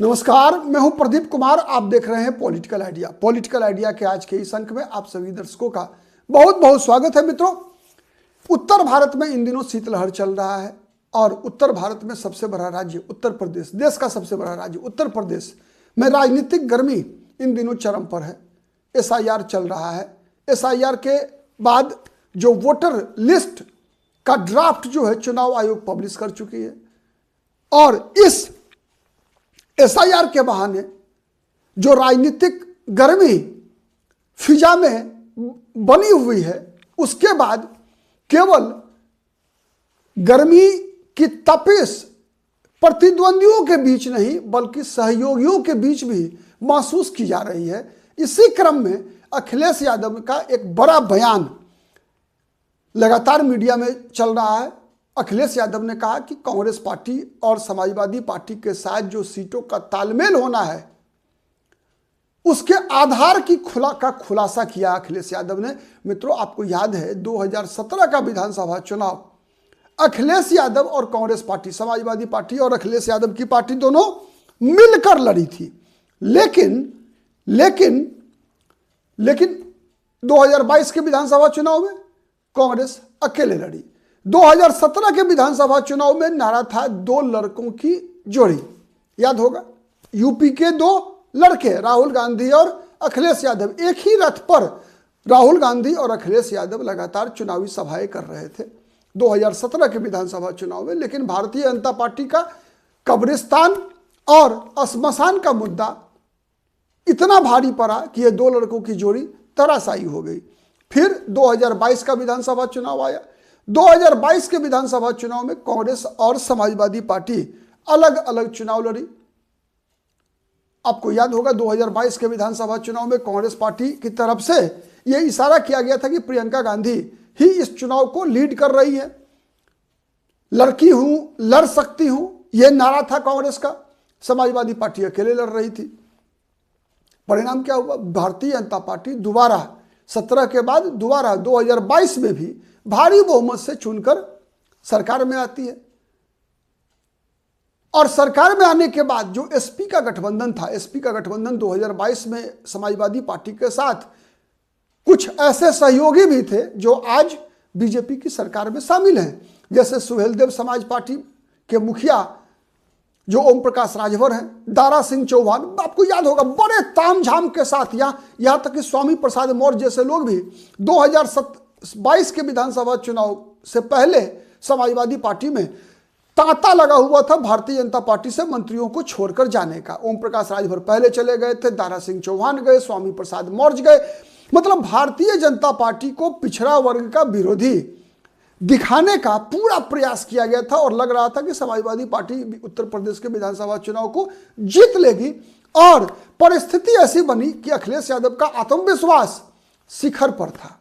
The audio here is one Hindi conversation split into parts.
नमस्कार, मैं हूं प्रदीप कुमार। आप देख रहे हैं पॉलिटिकल आइडिया। पॉलिटिकल आइडिया के आज के इस अंक में आप सभी दर्शकों का बहुत बहुत स्वागत है। मित्रों, उत्तर भारत में इन दिनों शीतलहर चल रहा है और उत्तर भारत में सबसे बड़ा राज्य उत्तर प्रदेश, देश का सबसे बड़ा राज्य उत्तर प्रदेश में राजनीतिक गर्मी इन दिनों चरम पर है। एसआईआर चल रहा है। एसआईआर के बाद जो वोटर लिस्ट का ड्राफ्ट जो है चुनाव आयोग पब्लिश कर चुकी है और इस एसआईआर के बहाने जो राजनीतिक गर्मी फिजा में बनी हुई है, उसके बाद केवल गर्मी की तपिश प्रतिद्वंदियों के बीच नहीं बल्कि सहयोगियों के बीच भी महसूस की जा रही है। इसी क्रम में अखिलेश यादव का एक बड़ा बयान लगातार मीडिया में चल रहा है। अखिलेश यादव ने कहा कि कांग्रेस पार्टी और समाजवादी पार्टी के साथ जो सीटों का तालमेल होना है उसके आधार की खुलासा किया अखिलेश यादव ने। मित्रों, आपको याद है 2017 का विधानसभा चुनाव अखिलेश यादव और कांग्रेस पार्टी, समाजवादी पार्टी और अखिलेश यादव की पार्टी दोनों मिलकर लड़ी थी। लेकिन 2022 के विधानसभा चुनाव में कांग्रेस अकेले लड़ी। 2017 के विधानसभा चुनाव में नारा था दो लड़कों की जोड़ी, याद होगा। यूपी के दो लड़के राहुल गांधी और अखिलेश यादव, एक ही रथ पर राहुल गांधी और अखिलेश यादव लगातार चुनावी सभाएं कर रहे थे 2017 के विधानसभा चुनाव में। लेकिन भारतीय जनता पार्टी का कब्रिस्तान और श्मशान का मुद्दा इतना भारी पड़ा कि ये दो लड़कों की जोड़ी तराशायी हो गई। फिर 2022 का विधानसभा चुनाव आया। 2022 के विधानसभा चुनाव में कांग्रेस और समाजवादी पार्टी अलग अलग चुनाव लड़ी। आपको याद होगा 2022 के विधानसभा चुनाव में कांग्रेस पार्टी की तरफ से यह इशारा किया गया था कि प्रियंका गांधी ही इस चुनाव को लीड कर रही है। लड़की हूं, लड़ सकती हूं, यह नारा था कांग्रेस का। समाजवादी पार्टी अकेले लड़ रही थी। परिणाम क्या हुआ? भारतीय जनता पार्टी दोबारा 17 के बाद दोबारा 2022 में भी भारी बहुमत से चुनकर सरकार में आती है। और सरकार में आने के बाद जो एसपी का गठबंधन था, एसपी का गठबंधन 2022 में समाजवादी पार्टी के साथ कुछ ऐसे सहयोगी भी थे जो आज बीजेपी की सरकार में शामिल हैं, जैसे सुहेलदेव समाज पार्टी के मुखिया जो ओम प्रकाश राजभर हैं, दारा सिंह चौहान, आपको याद होगा बड़े तामझाम के साथ, यहां तक कि स्वामी प्रसाद मौर्य जैसे लोग भी 2022 के विधानसभा चुनाव से पहले समाजवादी पार्टी में तांता लगा हुआ था भारतीय जनता पार्टी से मंत्रियों को छोड़कर जाने का। ओम प्रकाश राजभर पहले चले गए थे, दारा सिंह चौहान गए, स्वामी प्रसाद मौर्य गए। मतलब भारतीय जनता पार्टी को पिछड़ा वर्ग का विरोधी दिखाने का पूरा प्रयास किया गया था और लग रहा था कि समाजवादी पार्टी उत्तर प्रदेश के विधानसभा चुनाव को जीत लेगी। और परिस्थिति ऐसी बनी कि अखिलेश यादव का आत्मविश्वास शिखर पर था।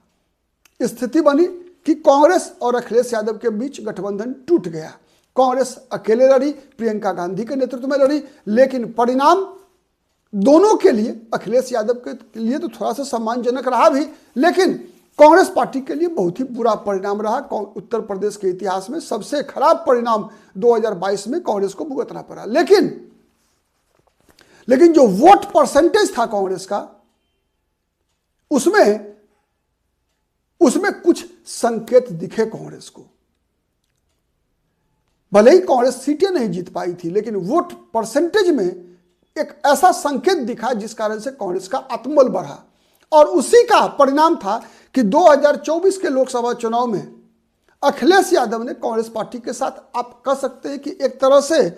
स्थिति बनी कि कांग्रेस और अखिलेश यादव के बीच गठबंधन टूट गया। कांग्रेस अकेले लड़ी, प्रियंका गांधी के नेतृत्व में लड़ी, लेकिन परिणाम दोनों के लिए, अखिलेश यादव के लिए तो थोड़ा सा सम्मानजनक रहा भी, लेकिन कांग्रेस पार्टी के लिए बहुत ही बुरा परिणाम रहा। उत्तर प्रदेश के इतिहास में सबसे खराब परिणाम 2022 में कांग्रेस को भुगतना पड़ा। लेकिन जो वोट परसेंटेज था कांग्रेस का, उसमें कुछ संकेत दिखे कांग्रेस को। भले ही कांग्रेस सीटें नहीं जीत पाई थी, लेकिन वोट परसेंटेज में एक ऐसा संकेत दिखा जिस कारण से कांग्रेस का आत्मबल बढ़ा। और उसी का परिणाम था कि 2024 के लोकसभा चुनाव में अखिलेश यादव ने कांग्रेस पार्टी के साथ, आप कह सकते हैं कि एक तरह से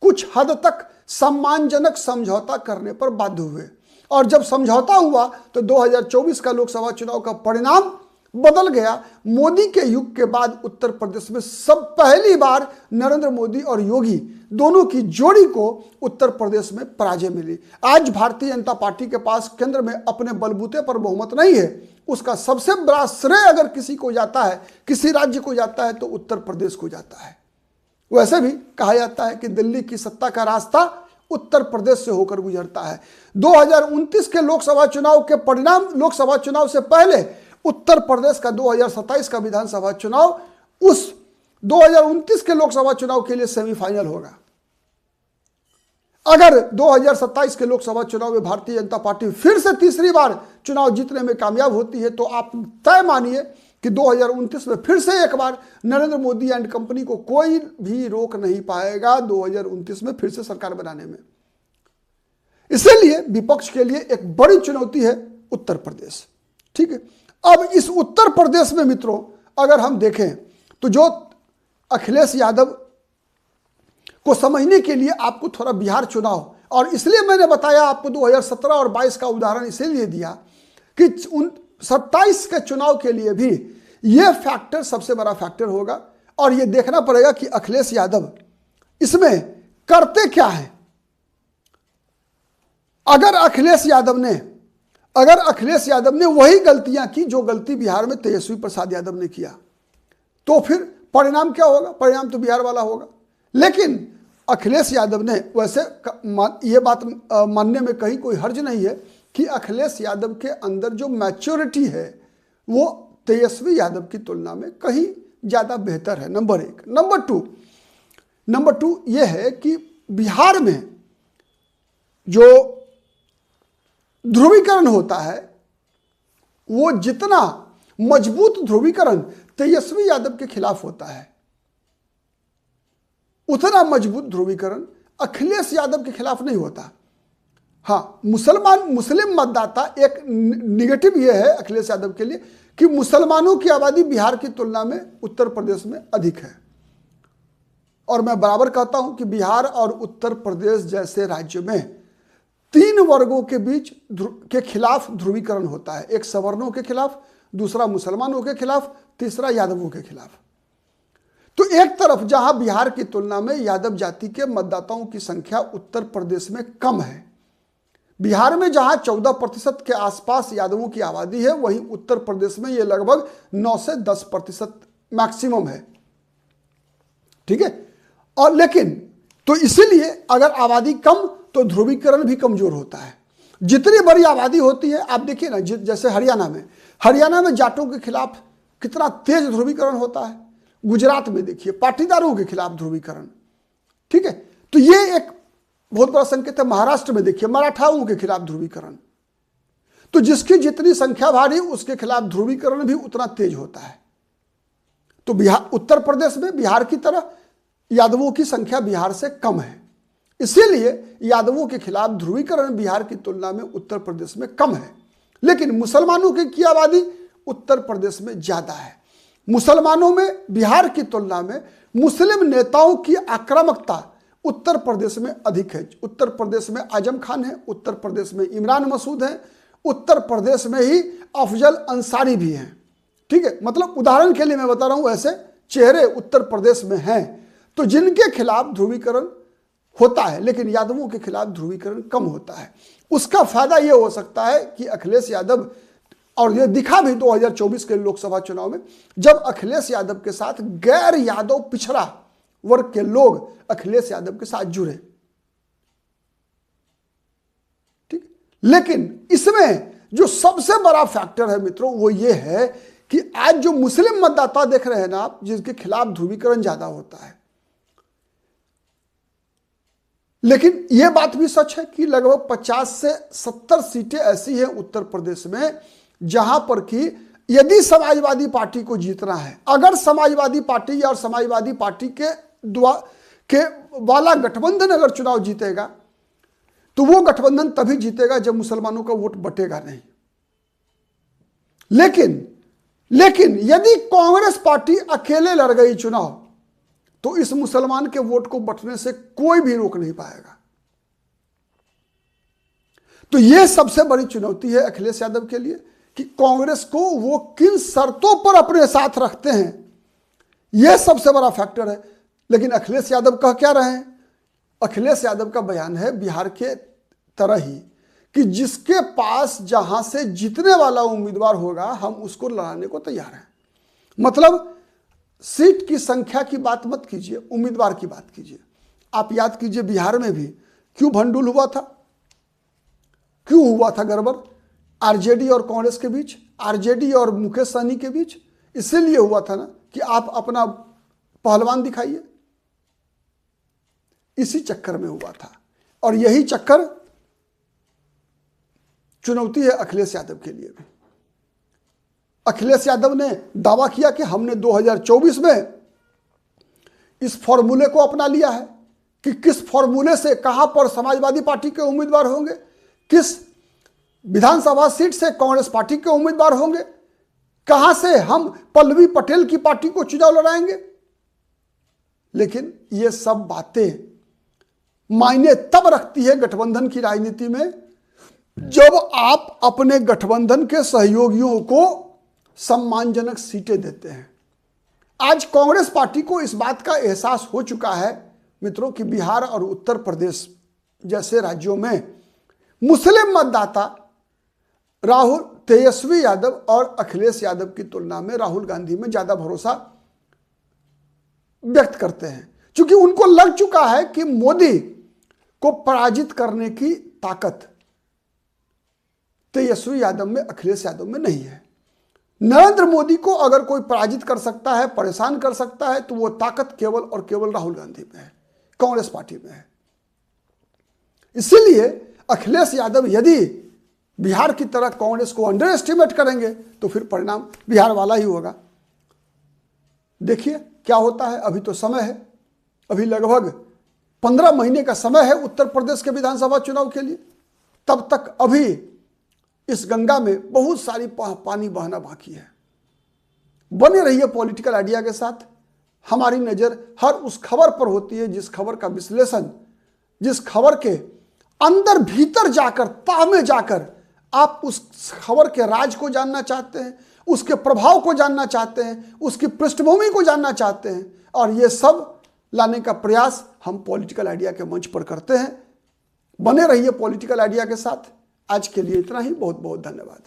कुछ हद तक सम्मानजनक समझौता करने पर बाध्य हुए। और जब समझौता हुआ तो 2024 का लोकसभा चुनाव का परिणाम बदल गया। मोदी के युग के बाद उत्तर प्रदेश में सब पहली बार नरेंद्र मोदी और योगी दोनों की जोड़ी को उत्तर प्रदेश में पराजय मिली। आज भारतीय जनता पार्टी के पास केंद्र में अपने बलबूते पर बहुमत नहीं है। उसका सबसे बड़ा श्रेय अगर किसी को जाता है, किसी राज्य को जाता है, तो उत्तर प्रदेश को जाता है। वैसे भी कहा जाता है कि दिल्ली की सत्ता का रास्ता उत्तर प्रदेश से होकर गुजरता है। 2029 के लोकसभा चुनाव के परिणाम, लोकसभा चुनाव से पहले उत्तर प्रदेश का 2027 का विधानसभा चुनाव उस 2029 के लोकसभा चुनाव के लिए सेमीफाइनल होगा। अगर 2027 के लोकसभा चुनाव में भारतीय जनता पार्टी फिर से तीसरी बार चुनाव जीतने में कामयाब होती है तो आप तय मानिए कि 2029 में फिर से एक बार नरेंद्र मोदी एंड कंपनी को कोई भी रोक नहीं पाएगा 2029 में फिर से सरकार बनाने में। इसलिए विपक्ष के लिए एक बड़ी चुनौती है उत्तर प्रदेश। ठीक है, अब इस उत्तर प्रदेश में मित्रों अगर हम देखें तो जो अखिलेश यादव को समझने के लिए आपको थोड़ा बिहार चुनाव, और इसलिए मैंने बताया आपको 2017 और 22 का उदाहरण इसीलिए दिया कि 27 के चुनाव के लिए भी यह फैक्टर सबसे बड़ा फैक्टर होगा और यह देखना पड़ेगा कि अखिलेश यादव इसमें करते क्या है। अगर अखिलेश यादव ने वही गलतियां की जो गलती बिहार में तेजस्वी प्रसाद यादव ने किया तो फिर परिणाम क्या होगा? परिणाम तो बिहार वाला होगा। लेकिन अखिलेश यादव ने वैसे ये बात मानने में कहीं कोई हर्ज नहीं है कि अखिलेश यादव के अंदर जो मैच्योरिटी है वो तेजस्वी यादव की तुलना में कहीं ज़्यादा बेहतर है, नंबर एक। नंबर टू ये है कि बिहार में जो ध्रुवीकरण होता है वो जितना मजबूत ध्रुवीकरण तेजस्वी यादव के खिलाफ होता है उतना मजबूत ध्रुवीकरण अखिलेश यादव के खिलाफ नहीं होता। हाँ, मुस्लिम मतदाता एक निगेटिव ये है अखिलेश यादव के लिए कि मुसलमानों की आबादी बिहार की तुलना में उत्तर प्रदेश में अधिक है। और मैं बराबर कहता हूं कि बिहार और उत्तर प्रदेश जैसे राज्य में 3 वर्गों के बीच के खिलाफ ध्रुवीकरण होता है, एक सवर्णों के खिलाफ, दूसरा मुसलमानों के खिलाफ, तीसरा यादवों के खिलाफ। तो एक तरफ जहां बिहार की तुलना में यादव जाति के मतदाताओं की संख्या उत्तर प्रदेश में कम है, बिहार में जहां 14% के आसपास यादवों की आबादी है वहीं उत्तर प्रदेश में यह लगभग 9 से 10% मैक्सिमम है। ठीक है, और लेकिन तो इसीलिए अगर आबादी कम तो ध्रुवीकरण भी कमजोर होता है। जितनी बड़ी आबादी होती है, आप देखिए ना, जैसे हरियाणा में जाटों के खिलाफ कितना तेज ध्रुवीकरण होता है। गुजरात में देखिए पाटीदारों के खिलाफ ध्रुवीकरण। ठीक है, तो ये एक बहुत बड़ा संकेत है। महाराष्ट्र में देखिए मराठाओं के खिलाफ ध्रुवीकरण। तो जिसकी जितनी संख्या भारी उसके खिलाफ ध्रुवीकरण भी उतना तेज होता है। तो उत्तर प्रदेश में बिहार की तरह यादवों की संख्या बिहार से कम है, इसीलिए यादवों के खिलाफ ध्रुवीकरण बिहार की तुलना में उत्तर प्रदेश में कम है। लेकिन मुसलमानों की आबादी उत्तर प्रदेश में ज्यादा है। मुसलमानों में बिहार की तुलना में मुस्लिम नेताओं की आक्रामकता उत्तर प्रदेश में अधिक है। उत्तर प्रदेश में आजम खान है, उत्तर प्रदेश में इमरान मसूद है, उत्तर प्रदेश में ही अफजल अंसारी भी हैं। ठीक है, मतलब उदाहरण के लिए मैं बता रहा हूं, ऐसे चेहरे उत्तर प्रदेश में हैं तो जिनके खिलाफ ध्रुवीकरण होता है लेकिन यादवों के खिलाफ ध्रुवीकरण कम होता है। उसका फायदा यह हो सकता है कि अखिलेश यादव, और यह दिखा भी 2024 के लोकसभा चुनाव में जब अखिलेश यादव के साथ गैर यादव पिछड़ा वर्ग के लोग अखिलेश यादव के साथ जुड़े। ठीक, लेकिन इसमें जो सबसे बड़ा फैक्टर है मित्रों वो ये है कि आज जो मुस्लिम मतदाता देख रहे हैं ना आप, जिसके खिलाफ ध्रुवीकरण ज्यादा होता है, लेकिन यह बात भी सच है कि लगभग 50 से 70 सीटें ऐसी हैं उत्तर प्रदेश में जहां पर कि यदि समाजवादी पार्टी को जीतना है, अगर समाजवादी पार्टी और समाजवादी पार्टी के वाला गठबंधन अगर चुनाव जीतेगा तो वो गठबंधन तभी जीतेगा जब मुसलमानों का वोट बटेगा नहीं। लेकिन यदि कांग्रेस पार्टी अकेले लड़ गई चुनाव तो इस मुसलमान के वोट को बटने से कोई भी रोक नहीं पाएगा। तो यह सबसे बड़ी चुनौती है अखिलेश यादव के लिए कि कांग्रेस को वो किन शर्तों पर अपने साथ रखते हैं, यह सबसे बड़ा फैक्टर है। लेकिन अखिलेश यादव कह क्या रहे हैं? अखिलेश यादव का बयान है बिहार के तरह ही कि जिसके पास जहां से जीतने वाला उम्मीदवार होगा हम उसको लड़ाने को तैयार हैं। मतलब सीट की संख्या की बात मत कीजिए, उम्मीदवार की बात कीजिए। आप याद कीजिए बिहार में भी क्यों भंडुल हुआ था, क्यों हुआ था गड़बड़ आरजेडी और कांग्रेस के बीच, आरजेडी और मुकेश सहनी के बीच? इसीलिए हुआ था ना कि आप अपना पहलवान दिखाइए, इसी चक्कर में हुआ था। और यही चक्कर चुनौती है अखिलेश यादव के लिए भी। अखिलेश यादव ने दावा किया कि हमने 2024 में इस फॉर्मूले को अपना लिया है कि किस फॉर्मूले से कहां पर समाजवादी पार्टी के उम्मीदवार होंगे, किस विधानसभा सीट से कांग्रेस पार्टी के उम्मीदवार होंगे, कहां से हम पल्लवी पटेल की पार्टी को चुनाव लड़ाएंगे। लेकिन ये सब बातें मायने तब रखती है गठबंधन की राजनीति में जब आप अपने गठबंधन के सहयोगियों को सम्मानजनक सीटें देते हैं। आज कांग्रेस पार्टी को इस बात का एहसास हो चुका है मित्रों कि बिहार और उत्तर प्रदेश जैसे राज्यों में मुस्लिम मतदाता राहुल तेजस्वी यादव और अखिलेश यादव की तुलना में राहुल गांधी में ज्यादा भरोसा व्यक्त करते हैं, क्योंकि उनको लग चुका है कि मोदी को पराजित करने की ताकत तेजस्वी यादव में, अखिलेश यादव में नहीं है। नरेंद्र मोदी को अगर कोई पराजित कर सकता है, परेशान कर सकता है, तो वो ताकत केवल और केवल राहुल गांधी में है, कांग्रेस पार्टी में है। इसीलिए अखिलेश यादव यदि बिहार की तरह कांग्रेस को अंडर एस्टिमेट करेंगे तो फिर परिणाम बिहार वाला ही होगा। देखिए क्या होता है। अभी तो समय है, अभी लगभग 15 महीने का समय है उत्तर प्रदेश के विधानसभा चुनाव के लिए। तब तक अभी इस गंगा में बहुत सारी पानी बहना बाकी है। बने रहिए पॉलिटिकल आइडिया के साथ। हमारी नज़र हर उस खबर पर होती है जिस खबर का विश्लेषण, जिस खबर के अंदर भीतर जाकर, तह में जाकर आप उस खबर के राज को जानना चाहते हैं, उसके प्रभाव को जानना चाहते हैं, उसकी पृष्ठभूमि को जानना चाहते हैं, और ये सब लाने का प्रयास हम पॉलिटिकल आइडिया के मंच पर करते हैं। बने रहिए पॉलिटिकल आइडिया के साथ। आज के लिए इतना ही। बहुत बहुत धन्यवाद।